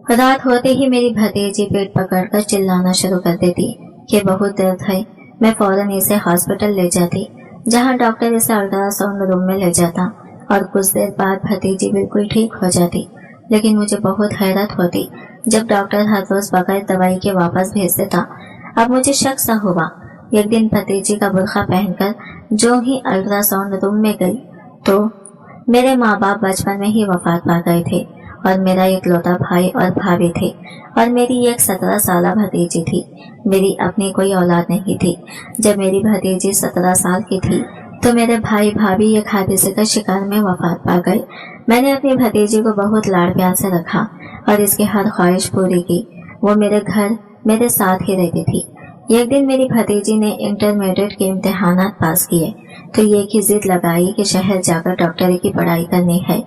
रात होते ही मेरी भतीजी पेट पकड़कर चिल्लाना शुरू कर देती कि बहुत दर्द है। मैं फौरन इसे हॉस्पिटल ले जाती, जहां डॉक्टर इसे अल्ट्रासाउंड रूम में ले जाता और कुछ देर बाद भतीजी बिल्कुल ठीक हो जाती। लेकिन मुझे बहुत हैरत होती जब डॉक्टर हर रोज बगैर दवाई के वापस भेज देता। अब मुझे शक सा हुआ। एक दिन भतीजी का बुर्का पहनकर जो ही अल्ट्रासाउंड रूम में गई तो मेरे माँ बाप बचपन में ही वफात पा गए थे और मेरा इकलौता भाई और भाभी थे और मेरी एक 17 साल भतीजी थी। मेरी अपनी कोई औलाद नहीं थी। जब मेरी भतीजी 17 साल की थी तो मेरे भाई भाभी एक हादसे का शिकार में वफात पा गए। मैंने अपनी भतीजी को बहुत लाड़ प्यार से रखा और इसकी हर ख्वाहिश पूरी की। वो मेरे घर मेरे साथ ही रहती थी। एक दिन मेरी भतीजी ने इंटरमीडिएट के इम्तिहानात पास किए तो ये की जिद लगाई कि शहर जाकर डॉक्टरी की पढ़ाई करनी है।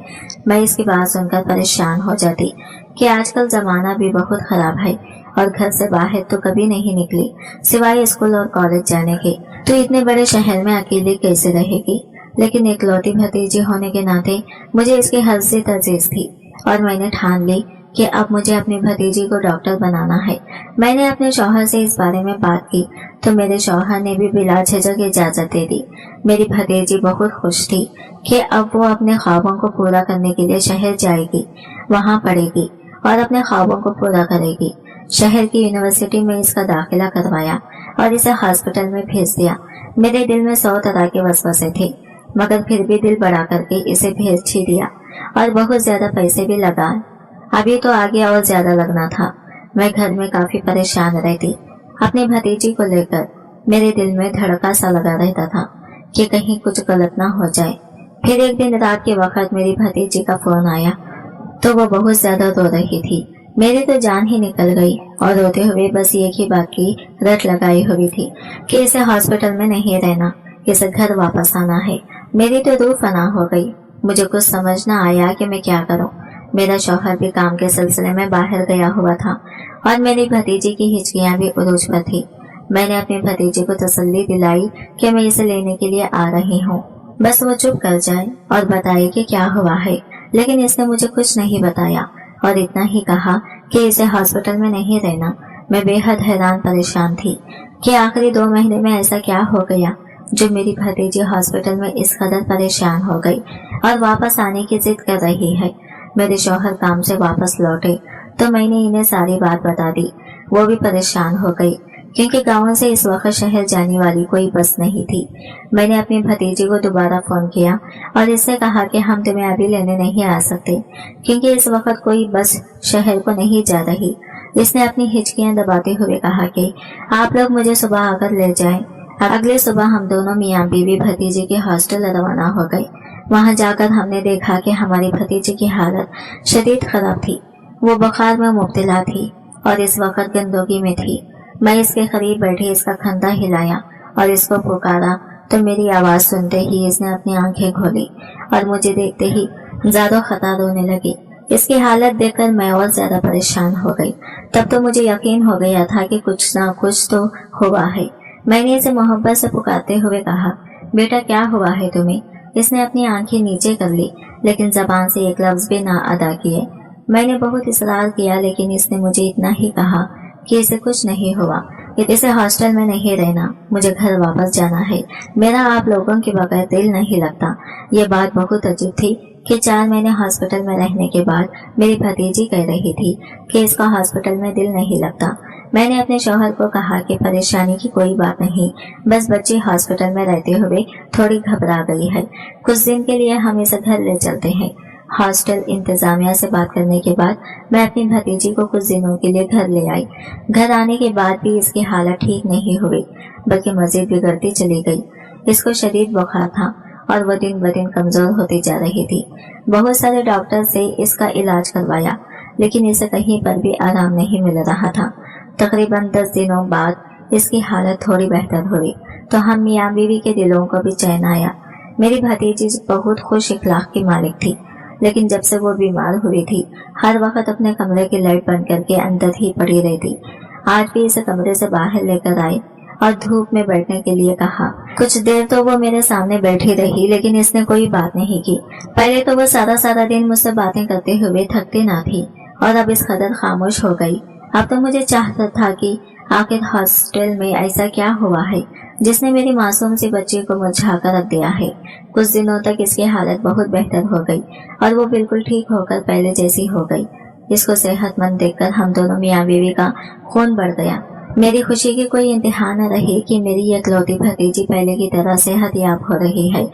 मैं इसकी बात सुनकर परेशान हो जाती कि आजकल जमाना भी बहुत खराब है और घर से बाहर तो कभी नहीं निकली सिवाय स्कूल और कॉलेज जाने के, तो इतने बड़े शहर में अकेली कैसे रहेगी। लेकिन इकलौती भतीजी होने के नाते मुझे इसकी हद से तजीज थी और मैंने ठान ली कि अब मुझे अपनी भतीजी को डॉक्टर बनाना है। मैंने अपने शौहर से इस बारे में बात की तो मेरे शौहर ने भी बिला झिझक इजाजत दे दी। मेरी भतीजी बहुत खुश थी कि अब वो अपने ख्वाबों को पूरा करने के लिए शहर जाएगी, वहाँ पढ़ेगी और अपने ख्वाबों को पूरा करेगी। शहर की यूनिवर्सिटी में इसका दाखिला करवाया और इसे हॉस्पिटल में भेज दिया। मेरे दिल में 100 तरह के वसवसे थे, मगर फिर भी दिल बढ़ा करके इसे भेज ही दिया और बहुत ज्यादा पैसे भी लगाए। अभी तो आगे और ज्यादा लगना था। मैं घर में काफी परेशान रहती अपनी भतीजी को लेकर। मेरे दिल में धड़का सा लगा रहता था कि कहीं कुछ गलत ना हो जाए। फिर एक दिन रात के वक्त मेरी भतीजी का फोन आया तो वो बहुत ज्यादा रो रही थी। मेरी तो जान ही निकल गई और रोते हुए बस एक ही बात की रट लगाई हुई थी कि इसे हॉस्पिटल में नहीं रहना, इसे घर वापस आना है। मेरी तो रूह फना हो गई। मुझे कुछ समझ न आया कि मैं क्या करूं। मेरा शौहर भी काम के सिलसिले में बाहर गया हुआ था और मेरी भतीजी की हिचकियां भी उरूज पर थी। मैंने अपनी भतीजी को तसल्ली दिलाई कि मैं इसे लेने के लिए आ रही हूँ, बस वो चुप कर जाए और बताए कि क्या हुआ है। लेकिन इसने मुझे कुछ नहीं बताया और इतना ही कहा कि इसे हॉस्पिटल में नहीं रहना। मैं बेहद हैरान परेशान थी कि आखिरी 2 महीने में ऐसा क्या हो गया जो मेरी भतीजी हॉस्पिटल में इस कदर परेशान हो गई और वापस आने की जिद कर रही है। मेरे शौहर काम से वापस लौटे तो मैंने इन्हें सारी बात बता दी। वो भी परेशान हो गई क्योंकि गांव से इस वक्त शहर जाने वाली कोई बस नहीं थी। मैंने अपनी भतीजी को दोबारा फोन किया और इससे कहा कि हम तुम्हें अभी लेने नहीं आ सकते क्योंकि इस वक्त कोई बस शहर को नहीं जा रही। इसने अपनी हिचकियां दबाते हुए कहा कि आप लोग मुझे सुबह आकर ले जाएं। अगले सुबह हम दोनों मियाँ बीवी भतीजी के हॉस्टल रवाना हो गए। वहां जाकर हमने देखा कि हमारी भतीजी की हालत शदीद खराब थी। वो बुखार में मुब्तला थी और इस वक्त गंदगी में थी। मैं इसके करीब बैठे इसका खंदा हिलाया और इसको पुकारा तो मेरी आवाज सुनते ही इसने अपनी आंखें खोली और मुझे देखते ही ज्यादा खता रोने लगी। इसकी हालत देखकर मैं और ज्यादा परेशान हो गई। तब तो मुझे यकीन हो गया था कि कुछ ना कुछ तो हुआ है। मैंने इसे मोहब्बत से पुकारते हुए कहा, बेटा क्या हुआ है तुम्हें? इसने अपनी आंखें नीचे कर ली लेकिन जबान से एक लफ्ज भी ना अदा किए। मैंने बहुत इसरार किया लेकिन इसने मुझे इतना ही कहा कि इसे कुछ नहीं हुआ, इसे हॉस्टल में नहीं रहना, मुझे घर वापस जाना है, मेरा आप लोगों के बगैर दिल नहीं लगता। ये बात बहुत अजीब थी कि 4 महीने हॉस्पिटल में रहने के बाद मेरी भतीजी कह रही थी कि इसका हॉस्पिटल में दिल नहीं लगता। मैंने अपने शौहर को कहा कि परेशानी की कोई बात नहीं, बस बच्ची हॉस्पिटल में रहते हुए थोड़ी घबरा गई है, कुछ दिन के लिए हम इसे घर ले चलते हैं। हॉस्टल इंतजामिया से बात करने के बाद मैं अपनी भतीजी को कुछ दिनों के लिए घर ले आई। घर आने के बाद भी इसकी हालत ठीक नहीं हुई बल्कि मजीद बिगड़ती चली गई। इसको शदीद बुखार था और वो दिन ब दिन कमजोर होती जा रही थी। बहुत सारे डॉक्टर से इसका इलाज करवाया लेकिन इसे कहीं पर भी आराम नहीं मिल रहा था। तकरीबन 10 दिनों बाद इसकी हालत थोड़ी बेहतर हुई तो हम मियाँ बीवी के दिलों को भी चैन आया। मेरी भतीजी बहुत खुश इखलाक की मालिक थी लेकिन जब से वो बीमार हुई थी हर वक्त अपने कमरे की लाइट बंद करके अंदर ही पड़ी रहती। आज भी इसे कमरे से बाहर लेकर आए और धूप में बैठने के लिए कहा। कुछ देर तो वो मेरे सामने बैठी रही लेकिन इसने कोई बात नहीं की। पहले तो वो सारा दिन मुझसे बातें करते हुए थकती ना थी और अब इस कदर खामोश हो गई। अब तो मुझे चाहता था कि आखिर हॉस्टल में ऐसा क्या हुआ है जिसने मेरी मासूम सी बच्ची को मुरझा कर रख दिया है। कुछ दिनों तक इसकी हालत बहुत बेहतर हो गई और वो बिल्कुल ठीक होकर पहले जैसी हो गई। इसको सेहतमंद देखकर हम दोनों मियाँ बीवी का खून बढ़ गया। मेरी खुशी की कोई इंतहा न रही कि मेरी इकलौती भतीजी पहले की तरह सेहतयाब हो रही है।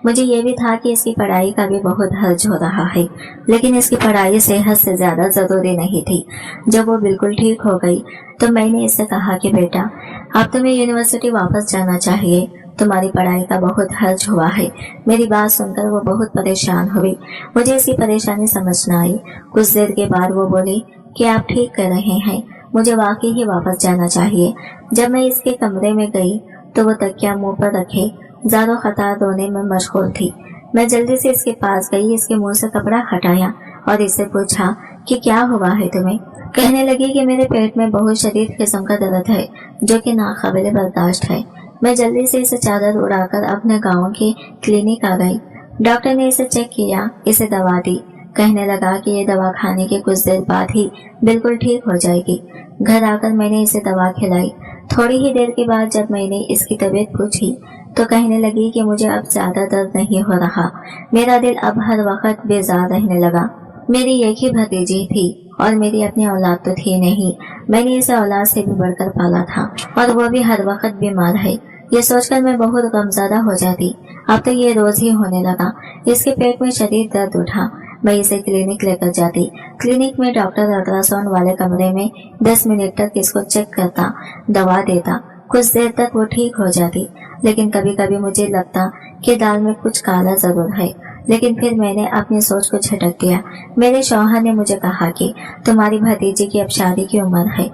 मुझे ये भी था कि इसकी पढ़ाई का भी बहुत हर्ज हो रहा है, लेकिन इसकी पढ़ाई सेहत से ज्यादा जरूरी नहीं थी। जब वो बिल्कुल ठीक हो गई तो मैंने इससे कहा कि बेटा, अब तुम्हें यूनिवर्सिटी वापस जाना चाहिए, तुम्हारी पढ़ाई का बहुत हर्ज हुआ है। मेरी बात सुनकर वो बहुत परेशान हुई। मुझे इसकी परेशानी समझ न आई। कुछ देर के बाद वो बोली कि आप ठीक कर रहे हैं, मुझे वाकई ही वापस जाना चाहिए। जब मैं इसके कमरे में गई तो वो तकिया मुंह पर रखे ज़ारो खतार रोने में मशगूल थी। मैं जल्दी से इसके पास गई, इसके मुंह से कपड़ा हटाया और इससे पूछा कि क्या हुआ है तुम्हें। कहने लगी कि मेरे पेट में बहुत शदीद किस्म का दर्द है जो कि नाकाबिले बर्दाश्त है। मैं जल्दी से इसे चादर उड़ाकर अपने गाँव के क्लिनिक आ गई। डॉक्टर ने इसे चेक किया, इसे दवा दी। कहने लगा कि ये दवा खाने के कुछ देर बाद ही बिल्कुल ठीक हो जाएगी। घर आकर मैंने इसे दवा खिलाई। थोड़ी ही देर के बाद जब मैंने इसकी तबीयत पूछी तो कहने लगी कि मुझे अब ज्यादा दर्द नहीं हो रहा, मेरा दिल अब हर वक्त बेजार रहने लगा। मेरी एक ही भतीजी थी और मेरी अपनी औलाद तो थी नहीं। मैंने इसे औलाद से भी बढ़कर पाला था और वो भी हर वक्त बीमार है। ये सोचकर मैं बहुत गमज़दा हो जाती। अब तो ये रोज ही होने लगा। इसके पेट में शदीद दर्द उठा। मैं इसे क्लिनिक लेकर जाती। क्लिनिक में डॉक्टर अल्ट्रासाउंड वाले कमरे में 10 मिनट तक इसको चेक करता, दवा देता। कुछ देर तक वो ठीक हो जाती, लेकिन कभी कभी मुझे लगता कि दाल में कुछ काला जरूर है। लेकिन फिर मैंने अपनी सोच को झटक दिया। मेरे शौहर ने मुझे कहा कि तुम्हारी भतीजी की अब शादी की उम्र है,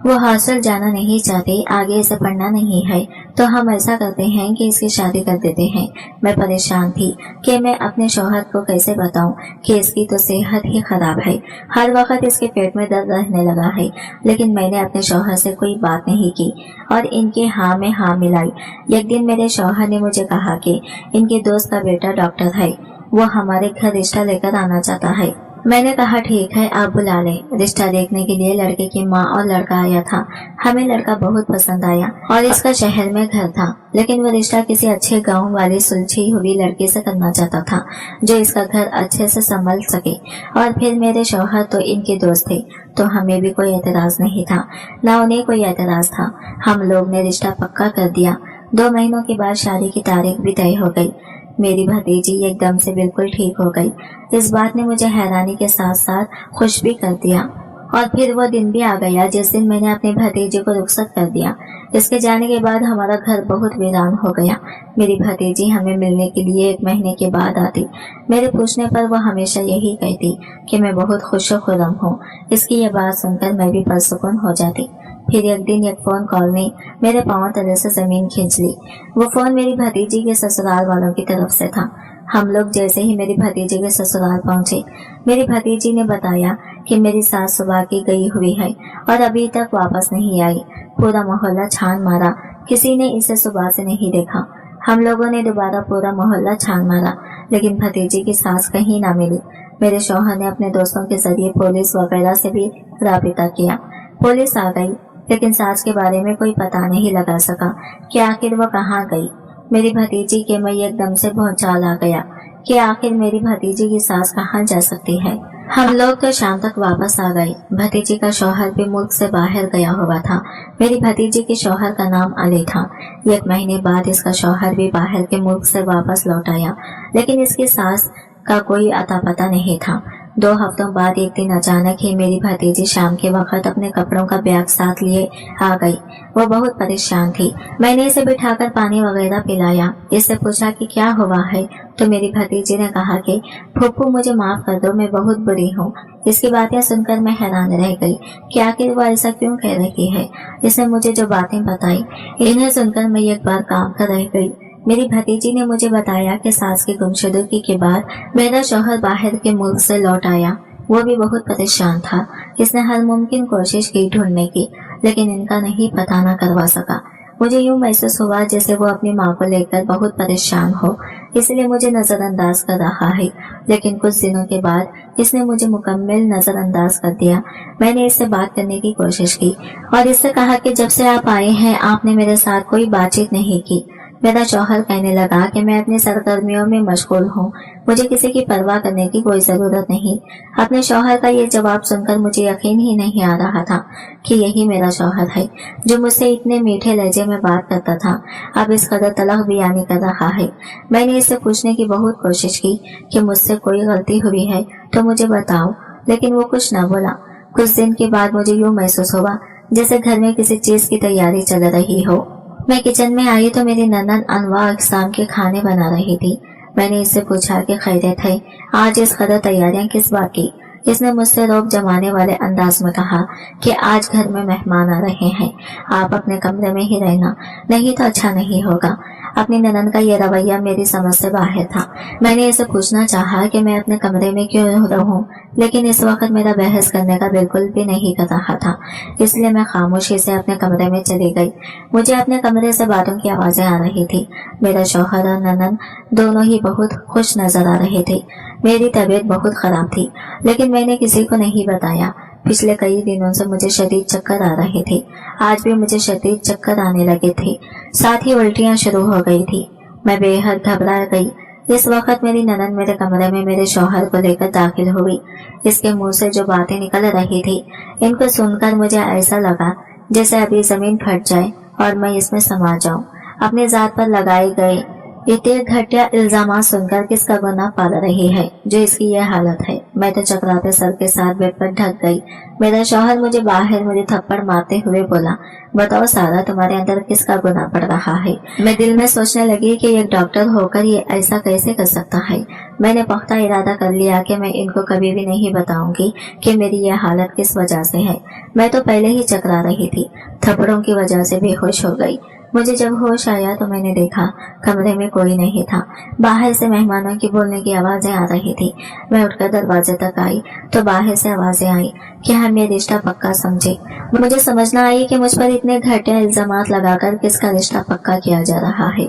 वो हॉस्टल जाना नहीं चाहती, आगे इसे पढ़ना नहीं है, तो हम ऐसा करते हैं कि इसकी शादी कर देते हैं। मैं परेशान थी कि मैं अपने शौहर को कैसे बताऊं कि इसकी तो सेहत ही खराब है, हर वक्त इसके पेट में दर्द रहने लगा है। लेकिन मैंने अपने शौहर से कोई बात नहीं की और इनके हाँ में हाँ मिलाई। एक दिन मेरे शौहर ने मुझे कहा कि इनके दोस्त का बेटा डॉक्टर है, वो हमारे घर रिश्ता लेकर आना चाहता है। मैंने कहा ठीक है, आप बुला लें। रिश्ता देखने के लिए लड़के की माँ और लड़का आया था। हमें लड़का बहुत पसंद आया और इसका शहर में घर था, लेकिन वो रिश्ता किसी अच्छे गांव वाली सुलझी हुई लड़की से करना चाहता था जो इसका घर अच्छे से संभल सके। और फिर मेरे शौहर तो इनके दोस्त थे, तो हमें भी कोई एतराज नहीं था, न उन्हें कोई एतराज था। हम लोग ने रिश्ता पक्का कर दिया। 2 महीनों के बाद शादी की तारीख भी तय हो गई। मेरी भतीजी एकदम से बिल्कुल ठीक हो गई। इस बात ने मुझे हैरानी के साथ साथ खुश भी कर दिया। और फिर वो दिन भी आ गया जिस दिन मैंने अपने भतीजे को रुखसत कर दिया। इसके जाने के बाद हमारा घर बहुत वीरान हो गया। मेरी भतीजी हमें मिलने के लिए 1 महीने के बाद आती। मेरे पूछने पर वो हमेशा यही कहती कि मैं बहुत खुश व खुर्रम हूँ। इसकी ये बात सुनकर मैं भी पुरसुकून हो जाती। फिर एक दिन एक फोन कॉल ने मेरे पांव तले से जमीन खींच ली। वो फोन मेरी भतीजी के ससुराल वालों की तरफ से था। हम लोग जैसे ही मेरी भतीजी के ससुराल पहुंचे, मेरी भतीजी ने बताया कि मेरी सास सुबह की गई हुई है और अभी तक वापस नहीं आई। पूरा मोहल्ला छान मारा, किसी ने इसे सुबह से नहीं देखा। हम लोगों ने दोबारा पूरा मोहल्ला छान मारा, लेकिन भतीजी की सास कहीं ना मिली। मेरे शौहर ने अपने दोस्तों के जरिए पुलिस वगैरह से भी राबिता किया। पुलिस आ गई, लेकिन सास के बारे में कोई पता नहीं लगा सका कि आखिर वो कहाँ गई। मेरी भतीजी के मैं एकदम से भौचाल आ गया कि आखिर मेरी भतीजी की सास कहाँ जा सकती है। हम लोग तो शाम तक वापस आ गए। भतीजी का शौहर भी मुल्क से बाहर गया हुआ था। मेरी भतीजी के शौहर का नाम अली था। 1 महीने बाद इसका शौहर भी बाहर के मुल्क से वापस लौट आया, लेकिन इसकी सास का कोई अता पता नहीं था। 2 हफ्तों बाद एक दिन अचानक ही मेरी भतीजी शाम के वक्त अपने कपड़ों का बैग साथ लिए आ गई। वो बहुत परेशान थी। मैंने इसे बिठाकर पानी वगैरह पिलाया। इससे पूछा कि क्या हुआ है, तो मेरी भतीजी ने कहा कि फूफू मुझे माफ कर दो, मैं बहुत बुरी हूँ। इसकी बातें सुनकर मैं हैरान रह गई कि आखिर वो ऐसा क्यों कह रही है। इसने मुझे जो बातें बताई, इन्हें सुनकर मैं एक बार काम कर रह गई। मेरी भतीजी ने मुझे बताया कि सास की गुमशुदगी के बाद मेरा शौहर बाहर के मुल्क से लौट आया। वो भी बहुत परेशान था। इसने हर मुमकिन कोशिश की ढूंढने की, लेकिन इनका नहीं पता न करवा सका। मुझे यूं महसूस हुआ जैसे वो अपनी माँ को लेकर बहुत परेशान हो। اس لیے مجھے نظر انداز کر رہا ہے، لیکن کچھ دنوں کے بعد اس نے مجھے مکمل نظر انداز کر دیا۔ میں نے اس سے بات کرنے کی کوشش کی اور اس سے کہا کہ جب سے آپ آئے ہیں آپ نے میرے ساتھ کوئی بات چیت نہیں کی۔ میرا شوہر کہنے لگا کہ میں اپنی سرگرمیوں میں مشغول ہوں، مجھے کسی کی پرواہ کرنے کی کوئی ضرورت نہیں۔ اپنے شوہر کا یہ جواب سن کر مجھے یقین ہی نہیں آ رہا تھا کہ یہی میرا شوہر ہے جو مجھ سے اتنے میٹھے لہجے میں بات کرتا تھا، اب اس قدر تلخ بیانی کر رہا ہے۔ میں نے اس سے پوچھنے کی بہت کوشش کی کہ مجھ سے کوئی غلطی ہوئی ہے تو مجھے بتاؤ، لیکن وہ کچھ نہ بولا۔ کچھ دن کے بعد مجھے یوں محسوس ہوا جیسے گھر میں کسی چیز کی تیاری چل رہی ہو۔ میں کچن میں آئی تو میری نند انواع اقسام کے کھانے بنا رہی تھی۔ میں نے اس سے پوچھا کہ خیریت ہے، آج اس قدر تیاریاں کس بات کی؟ اس نے مجھ سے روب جمانے والے انداز میں کہا کہ آج گھر میں مہمان آ رہے ہیں، آپ اپنے کمرے میں ہی رہنا، نہیں تو اچھا نہیں ہوگا۔ اپنی نند کا یہ رویہ میری سمجھ سے باہر تھا۔ میں نے اسے پوچھنا چاہا کہ میں اپنے کمرے میں کیوں رہوں، لیکن اس وقت میرا بحث کرنے کا بالکل بھی نہیں کر رہا تھا، اس لیے میں خاموشی سے اپنے کمرے میں چلی گئی۔ مجھے اپنے کمرے سے باتوں کی آوازیں آ رہی تھی۔ میرا شوہر اور نند دونوں ہی بہت خوش نظر آ رہے تھے۔ میری طبیعت بہت خراب تھی، لیکن میں نے کسی کو نہیں بتایا۔ پچھلے کئی دنوں سے مجھے شدید چکر آ رہے تھے، آج بھی مجھے شدید چکر آنے لگے تھے، ساتھ ہی الٹیاں شروع ہو گئی تھی۔ میں بے حد گھبرا گئی۔ اس وقت میری نند میرے کمرے میں میرے شوہر کو لے کر داخل ہوئی۔ اس کے منہ سے جو باتیں نکل رہی تھی ان کو سن کر مجھے ایسا لگا جیسے ابھی زمین پھٹ جائے اور میں اس میں سما جاؤں۔ اپنے ذات پر لگائے گئے اتنے گھٹیا الزامات سن کر کس کا گناہ پال رہی ہے جو اس کی یہ حالت ہے؟ میں تو چکراتے سر کے ساتھ بیڈ پر ڈھک گئی۔ میرا شوہر مجھے باہر مجھے تھپڑ مارتے ہوئے بولا، بتاؤ سارا، تمہارے اندر کس کا گناہ پڑ رہا ہے؟ میں دل میں سوچنے لگی کہ ایک ڈاکٹر ہو کر یہ ایسا کیسے کر سکتا ہے۔ میں نے پختہ ارادہ کر لیا کہ میں ان کو کبھی بھی نہیں بتاؤں گی کہ میری یہ حالت کس وجہ سے ہے۔ میں تو پہلے ہی چکرا رہی تھی، تھپڑوں کی وجہ سے بے ہوش ہو گئی۔ مجھے جب ہوش آیا تو میں نے دیکھا کمرے میں کوئی نہیں تھا، باہر سے مہمانوں کی بولنے کی آوازیں آ رہی تھی۔ میں اٹھ کر دروازے تک آئی تو باہر سے آوازیں آئی کہ ہم یہ رشتہ پکا سمجھے۔ مجھے سمجھ نہ آئی کہ مجھ پر اتنے گھٹیا الزامات لگا کر کس کا رشتہ پکا کیا جا رہا ہے۔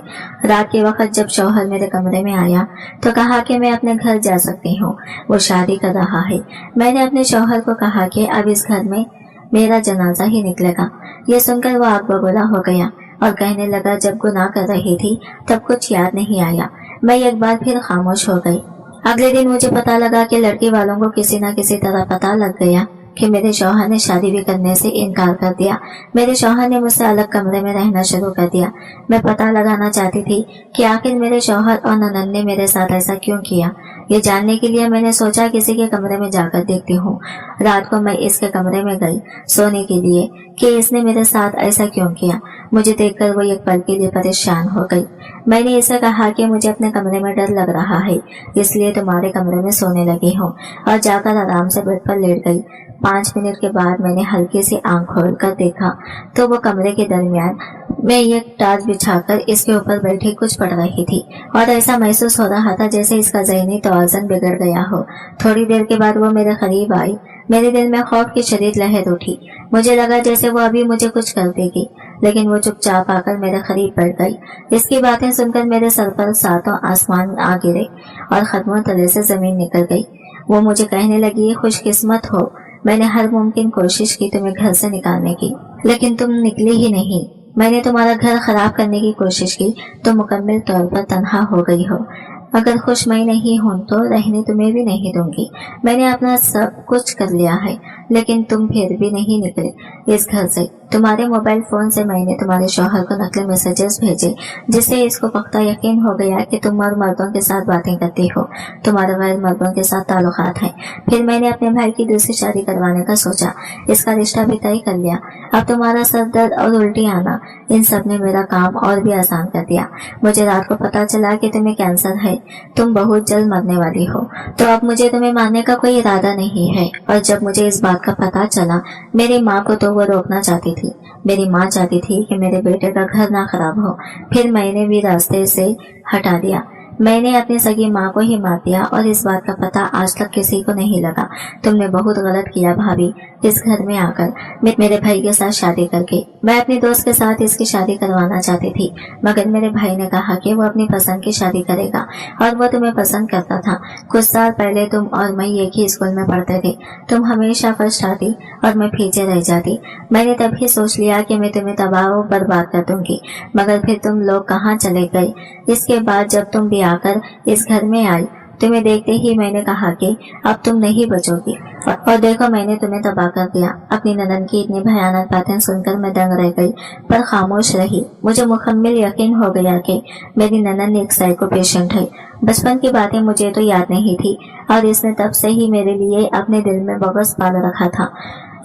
رات کے وقت جب شوہر میرے کمرے میں آیا تو کہا کہ میں اپنے گھر جا سکتی ہوں، وہ شادی کر رہا ہے۔ میں نے اپنے شوہر کو کہا کہ اب اس گھر میں میرا جنازہ ہی نکلے گا۔ یہ سن کر وہ آگ بگولا ہو گیا اور کہنے لگا، جب گناہ کر رہی تھی تب کچھ یاد نہیں آیا۔ میں ایک بار پھر خاموش ہو گئی۔ اگلے دن مجھے پتا لگا کہ لڑکی والوں کو کسی نہ کسی طرح پتا لگ گیا کہ میرے شوہر نے شادی بھی کرنے سے انکار کر دیا۔ میرے شوہر نے مجھ سے الگ کمرے میں رہنا شروع کر دیا۔ میں پتا لگانا چاہتی تھی کہ آخر میرے شوہر اور نند نے میرے ساتھ ایسا کیوں کیا۔ یہ جاننے کے لیے میں نے سوچا کسی کے کمرے میں جا کر دیکھتی ہوں۔ رات کو میں اس کے کمرے میں گئی سونے کے لیے کہ اس نے میرے ساتھ ایسا کیوں کیا۔ مجھے دیکھ کر وہ ایک پل کے لیے پریشان ہو گئی۔ میں نے اسے کہا کہ مجھے اپنے کمرے میں ڈر لگ رہا ہے، اس لیے تمہارے کمرے میں سونے لگی ہوں، اور جا کر آرام سے بیڈ پر لیٹ گئی۔ 5 منٹ کے بعد میں نے ہلکی سی آنکھ کھول کر دیکھا تو وہ کمرے کے درمیان میں ایک ٹارچ بچھا کر اس کے اوپر بیٹھی کچھ پڑھ رہی تھی، اور ایسا محسوس ہو رہا تھا جیسے اس کا ذہنی توازن بگڑ گیا ہو۔ تھوڑی دیر کے بعد وہ میرے قریب آئی۔ میرے دل میں خوف کی شدید لہر اٹھی۔ مجھے لگا جیسے وہ ابھی مجھے کچھ کر دے گی، لیکن وہ چپ چاپ آ کر میرے قریب بیٹھ گئی۔ اس کی باتیں سن کر میرے سر پر 7 آسمان آ گرے اور قدموں تلے سے زمین نکل گئی۔ وہ مجھے کہنے لگی، خوش قسمت ہو، میں نے ہر ممکن کوشش کی تمہیں گھر سے نکالنے کی، لیکن تم نکلی ہی نہیں۔ میں نے تمہارا گھر خراب کرنے کی کوشش کی، تم مکمل طور پر تنہا ہو گئی ہو۔ اگر خوش میں نہیں ہوں تو رہنے تمہیں بھی نہیں دوں گی۔ میں نے اپنا سب کچھ کر لیا ہے، لیکن تم پھر بھی نہیں نکلے اس گھر سے۔ تمہارے موبائل فون سے میں نے تمہارے شوہر کو نقلی میسجز بھیجے، جس سے اس کو پختہ یقین ہو گیا کہ تم اور مردوں کے ساتھ باتیں کرتی ہو، تمہارے غیر مردوں کے ساتھ تعلقات ہیں۔ پھر میں نے اپنے بھائی کی دوسری شادی کروانے کا سوچا، اس کا رشتہ بھی طے کر لیا۔ اب تمہارا سر درد اور الٹی آنا، ان سب نے میرا کام اور بھی آسان کر دیا۔ مجھے رات کو پتا چلا کہ تمہیں کینسر ہے، تم بہت جلد مرنے والی ہو، تو اب مجھے تمہیں مارنے کا کوئی ارادہ نہیں ہے۔ اور جب مجھے اس بات کا پتا چلا، میری ماں کو تو وہ روکنا چاہتی تھی۔ میری ماں چاہتی تھی کہ میرے بیٹے کا گھر نہ خراب ہو، پھر میں نے بھی راستے سے ہٹا دیا۔ मैंने अपनी सगी माँ को ही मार दिया और इस बात का पता आज तक किसी को नहीं लगा। तुमने बहुत गलत किया भाभी, इस घर में आकर मेरे भाई के साथ शादी करके। मैं अपने दोस्त के साथ इसकी शादी करवाना चाहती थी, मगर मेरे भाई ने कहा कि वो अपनी पसंद की शादी करेगा और वो तुम्हें पसंद करता था। कुछ साल पहले तुम और मैं एक ही स्कूल में पढ़ते थे। तुम हमेशा फर्स्ट आती और मैं पीछे रह जाती। मैंने तभी सोच लिया कि मैं तुम्हें तबाह और बर्बाद कर दूंगी, मगर फिर तुम लोग कहाँ चले गए। इसके बाद जब तुम भी आकर इस घर में आई, तुम्हें देखते ही मैंने कहा कि अब तुम नहीं बचोगी, और देखो मैंने तुम्हें तबाह कर दिया। अपनी ननद की इतनी भयानक बातें सुनकर मैं दंग रह गई, पर खामोश रही। मुझे मुकम्मल यकीन हो गया कि मेरी ननद एक साइको पेशेंट है। बचपन की बातें मुझे तो याद नहीं थी और इसने तब से ही मेरे लिए अपने दिल में बगस पाल रखा था।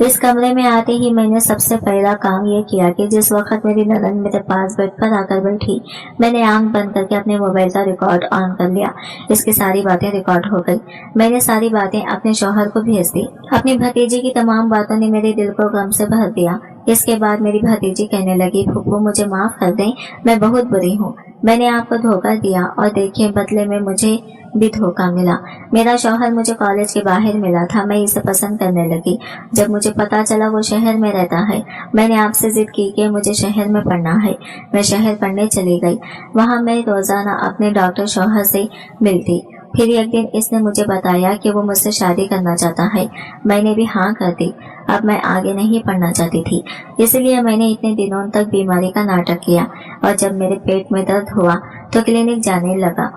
इस कमरे में आते ही मैंने सबसे पहला काम ये किया कि जिस वक्त मेरी ननद मेरे पास बेड पर आकर बैठी, मैंने आंख बंद करके अपने मोबाइल का रिकॉर्ड ऑन कर लिया। इसकी सारी बातें रिकॉर्ड हो गई। मैंने सारी बातें अपने शौहर को भेज दी। अपनी भतीजी की तमाम बातों ने मेरे दिल को गम से भर दिया। इसके बाद मेरी भतीजी कहने लगी, फूफू मुझे माफ कर दें, मैं बहुत बुरी हूँ। मैंने आपको धोखा दिया और देखिए बदले में मुझे भी धोखा मिला। मेरा शौहर मुझे कॉलेज के बाहर मिला था, मैं इसे पसंद करने लगी। जब मुझे पता चला वो शहर में रहता है, मैंने आपसे जिद की कि मुझे शहर में पढ़ना है। मैं शहर पढ़ने चली गई। वहाँ मैं रोजाना अपने डॉक्टर शौहर से मिलती। फिर एक दिन इसने मुझे बताया कि वो मुझसे शादी करना चाहता है। मैंने भी हाँ कर दी। अब मैं आगे नहीं पढ़ना चाहती थी, इसलिए मैंने इतने दिनों तक बीमारी का नाटक किया और जब मेरे पेट में दर्द हुआ तो क्लिनिक जाने लगा।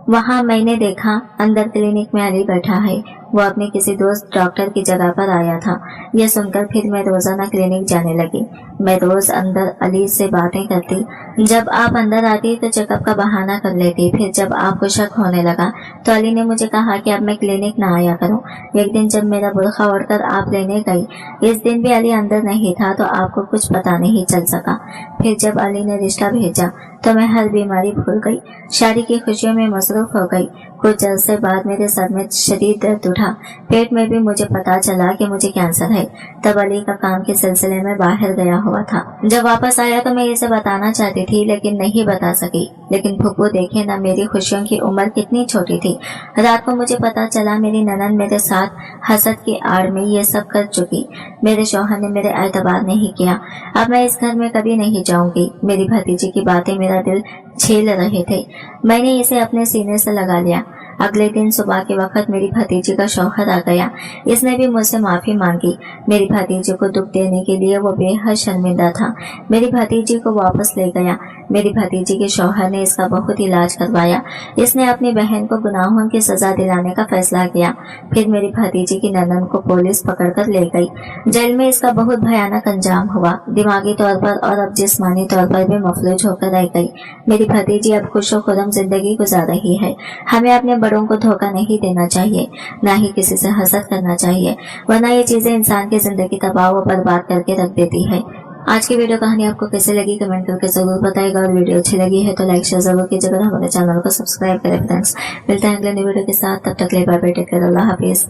वहाँ मैंने देखा अंदर क्लिनिक में अली बैठा है। वो अपने किसी दोस्त डॉक्टर की जगह पर आया था। यह सुनकर फिर मैं रोजाना क्लिनिक जाने लगी। मैं रोज अंदर अली से बातें करती। जब आप अंदर आती तो चेकअप का बहाना कर लेती। फिर जब आपको शक होने लगा तो अली ने मुझे कहा कि अब मैं क्लिनिक ना आया करूं। एक दिन जब मेरा बुरखा ओढ़कर आप लेने गई, इस दिन भी अली अंदर नहीं था तो आपको कुछ पता नहीं चल सका। फिर जब अली ने रिश्ता भेजा तो मैं हर बीमारी भूल गई, शादी की खुशियों में मसरूफ हो गई। कुछ अरसे बाद मेरे सर में शदीद दर्द उठा। पेट में भी मुझे पता चला कि मुझे कैंसर है। तब अली का काम के सिलसिले में बाहर गया हुआ था। जब वापस आया तो मैं इसे बताना चाहती थी लेकिन नहीं बता सकी। लेकिन फुप्पू देखे ना मेरी खुशियों की उम्र कितनी छोटी थी। रात को मुझे पता चला मेरी ननद मेरे साथ हसद की आड़ में ये सब कर चुकी। मेरे शौहर ने मेरे एतबार नहीं किया। अब मैं इस घर में कभी नहीं जाऊंगी। मेरी भतीजी की बातें मेरा दिल छील रहे थे। मैंने इसे अपने सीने से लगा लिया। अगले दिन सुबह के वक्त मेरी भतीजी का शौहर आ गया। इसने भी मुझसे माफी मांगी। मेरी भतीजी को दुख देने के लिए वो बेहद शर्मिंदा था। मेरी भतीजी को वापस ले गया। मेरी भतीजी के शौहर ने इसका बहुत इलाज करवाया। इसने अपनी बहन को गुनाहों की सजा दिलाने का फैसला किया। फिर मेरी भतीजी की ननद को पुलिस पकड़कर ले गई। जेल में इसका बहुत भयानक अंजाम हुआ। दिमागी तौर पर और अब जिस्मानी तौर पर भी मफलूज होकर रह गई। मेरी भतीजी अब खुश और खुर्रम जिंदगी गुजार रही है। हमें अपने बड़ों को धोखा नहीं देना चाहिए, ना ही किसी से हसद करना चाहिए, वरना ये चीजें इंसान की जिंदगी तबाह व बर्बाद करके रख देती है। आज की वीडियो कहानी आपको कैसे लगी कमेंट करके जरूर बताइएगा और वीडियो अच्छी लगी है तो लाइक शेयर जरूर कीजिएगा। हमारे चैनल को सब्सक्राइब करें फ्रेंड्स। मिलते हैं अगले वीडियो के साथ, तब तक के लिए बाय बाय, टेक केयर, अल्लाह हाफिज।